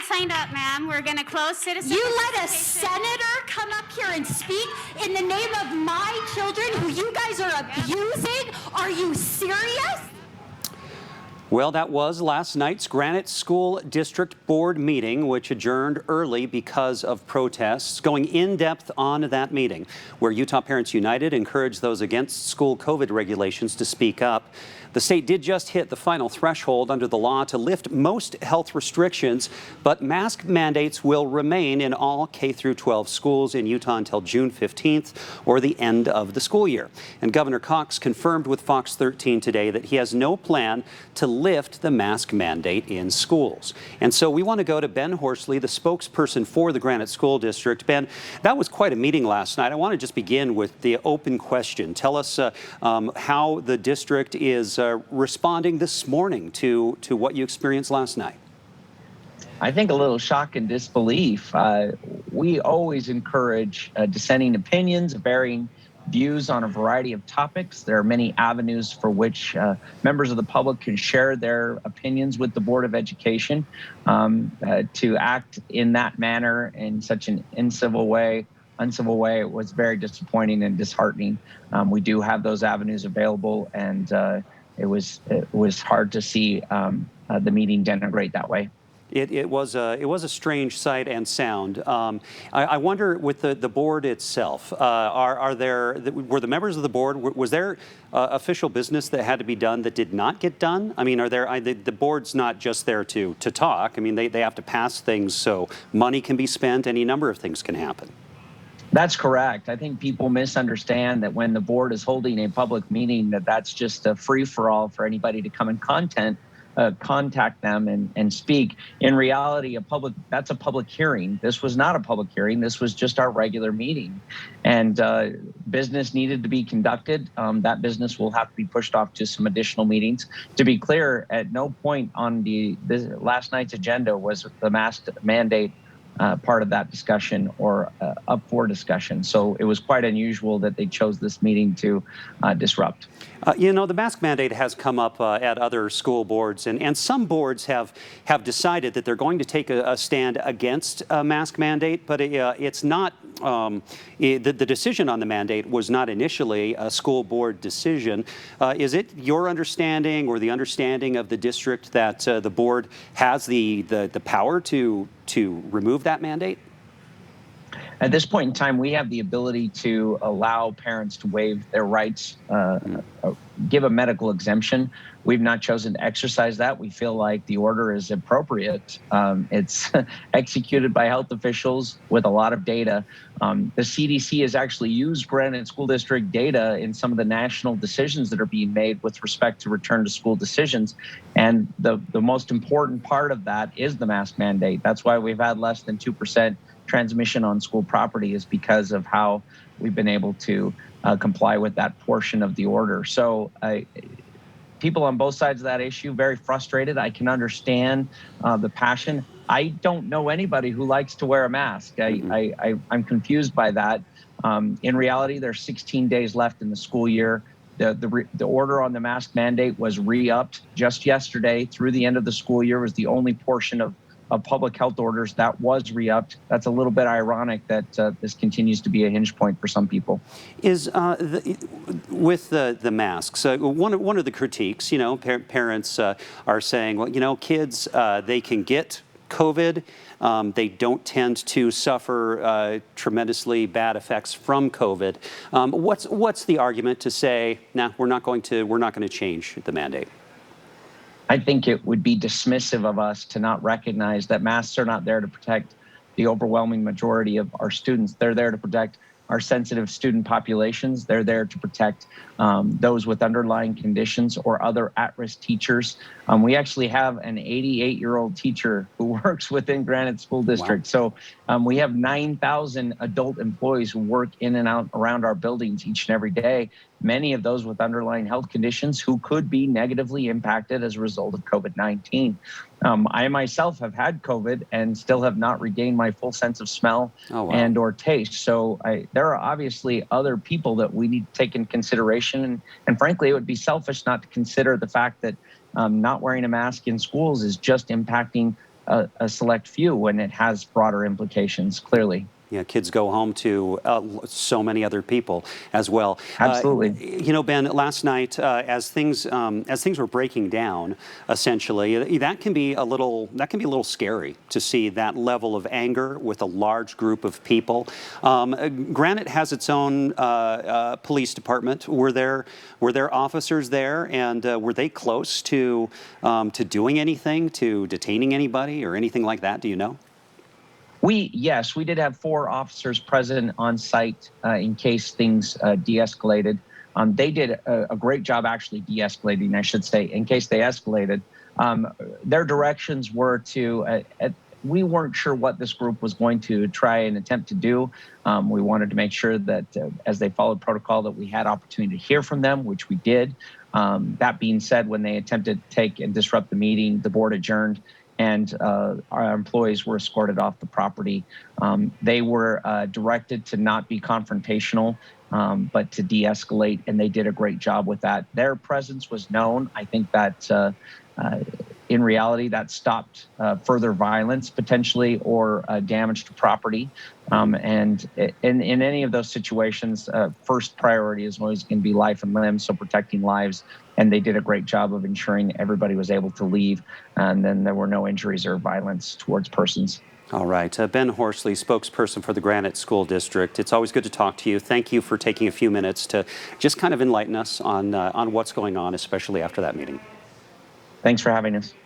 signed up, ma'am. We're going to close citizen. You let a senator come up here and speak in the name of my children who you guys are abusing? Are you serious? Well, that was last night's Granite School District Board meeting, which adjourned early because of protests. Going in depth on that meeting, where Utah Parents United encouraged those against school COVID regulations to speak up. The state did just hit the final threshold under the law to lift most health restrictions, but mask mandates will remain in all K through 12 schools in Utah until June 15th or the end of the school year. And Governor Cox confirmed with Fox 13 today that he has no plan to lift the mask mandate in schools. And so we want to go to Ben Horsley, the spokesperson for the Granite School District. Ben, that was quite a meeting last night. I want to just begin with the open question. Tell us how the district is responding this morning to what you experienced last night. I think a little shock and disbelief. We always encourage dissenting opinions, varying views on a variety of topics. There are many avenues for which members of the public can share their opinions with the Board of Education. To act in that manner in such an uncivil way, it was very disappointing and disheartening. We do have those avenues available, and it was hard to see the meeting denigrate that way. It was a strange sight and sound. I wonder, with the board itself, were the members of the board, was there official business that had to be done that did not get done? I mean, the board's not just there to talk. I mean, they have to pass things so money can be spent. Any number of things can happen. That's correct. I think people misunderstand that when the board is holding a public meeting, that's just a free-for-all for anybody to come and contact them and speak. In reality, that's a public hearing. This was not a public hearing. This was just our regular meeting. And business needed to be conducted. That business will have to be pushed off to some additional meetings. To be clear, at no point on last night's agenda was the mask mandate part of that discussion or up for discussion. So it was quite unusual that they chose this meeting to disrupt. You know, the mask mandate has come up at other school boards, and some boards have decided that they're going to take a stand against a mask mandate, but it's not, the decision on the mandate was not initially a school board decision. Is it your understanding or the understanding of the district that the board has the power to remove that mandate? At this point in time, we have the ability to allow parents to waive their rights, give a medical exemption. We've not chosen to exercise that. We feel like the order is appropriate. It's executed by health officials with a lot of data. The CDC has actually used Granite School District data in some of the national decisions that are being made with respect to return to school decisions. And the most important part of that is the mask mandate. That's why we've had less than 2% transmission on school property, is because of how we've been able to comply with that portion of the order. So people on both sides of that issue, very frustrated. I can understand the passion. I don't know anybody who likes to wear a mask. I'm confused by that. In reality, there's 16 days left in the school year. The order on the mask mandate was re-upped just yesterday through the end of the school year. Was the only portion of public health orders that was re-upped. That's a little bit ironic that this continues to be a hinge point for some people. Is with the masks, one of the critiques, you know, parents are saying, well, you know, kids, they can get COVID. They don't tend to suffer tremendously bad effects from COVID. What's the argument to say, nah, we're not going to change the mandate? I think it would be dismissive of us to not recognize that masks are not there to protect the overwhelming majority of our students. They're there to protect our sensitive student populations. They're there to protect those with underlying conditions or other at-risk teachers. We actually have an 88-year-old teacher who works within Granite School District. Wow. So we have 9,000 adult employees who work in and out around our buildings each and every day, many of those with underlying health conditions who could be negatively impacted as a result of COVID-19. I myself have had COVID and still have not regained my full sense of smell and or taste. So there are obviously other people that we need to take in consideration. And frankly, it would be selfish not to consider the fact that not wearing a mask in schools is just impacting a select few when it has broader implications, clearly. Yeah, kids go home to so many other people as well. Absolutely. You know, Ben, last night as things were breaking down, essentially, that can be a little scary to see that level of anger with a large group of people. Granite has its own police department. Were there officers there, and were they close to doing anything, to detaining anybody or anything like that? Do you know? Yes, we did have 4 officers present on site in case things de-escalated. They did a great job actually de-escalating, I should say, in case they escalated. Their directions were to, we weren't sure what this group was going to try and attempt to do. We wanted to make sure that as they followed protocol that we had opportunity to hear from them, which we did. That being said, when they attempted to take and disrupt the meeting, the board adjourned, and our employees were escorted off the property. They were directed to not be confrontational, but to de-escalate, and they did a great job with that. Their presence was known. I think that in reality, that stopped further violence potentially or damage to property. And in any of those situations, first priority is always going to be life and limb, so protecting lives. And they did a great job of ensuring everybody was able to leave, and then there were no injuries or violence towards persons. All right. Ben Horsley, spokesperson for the Granite School District. It's always good to talk to you. Thank you for taking a few minutes to just kind of enlighten us on what's going on, especially after that meeting. Thanks for having us.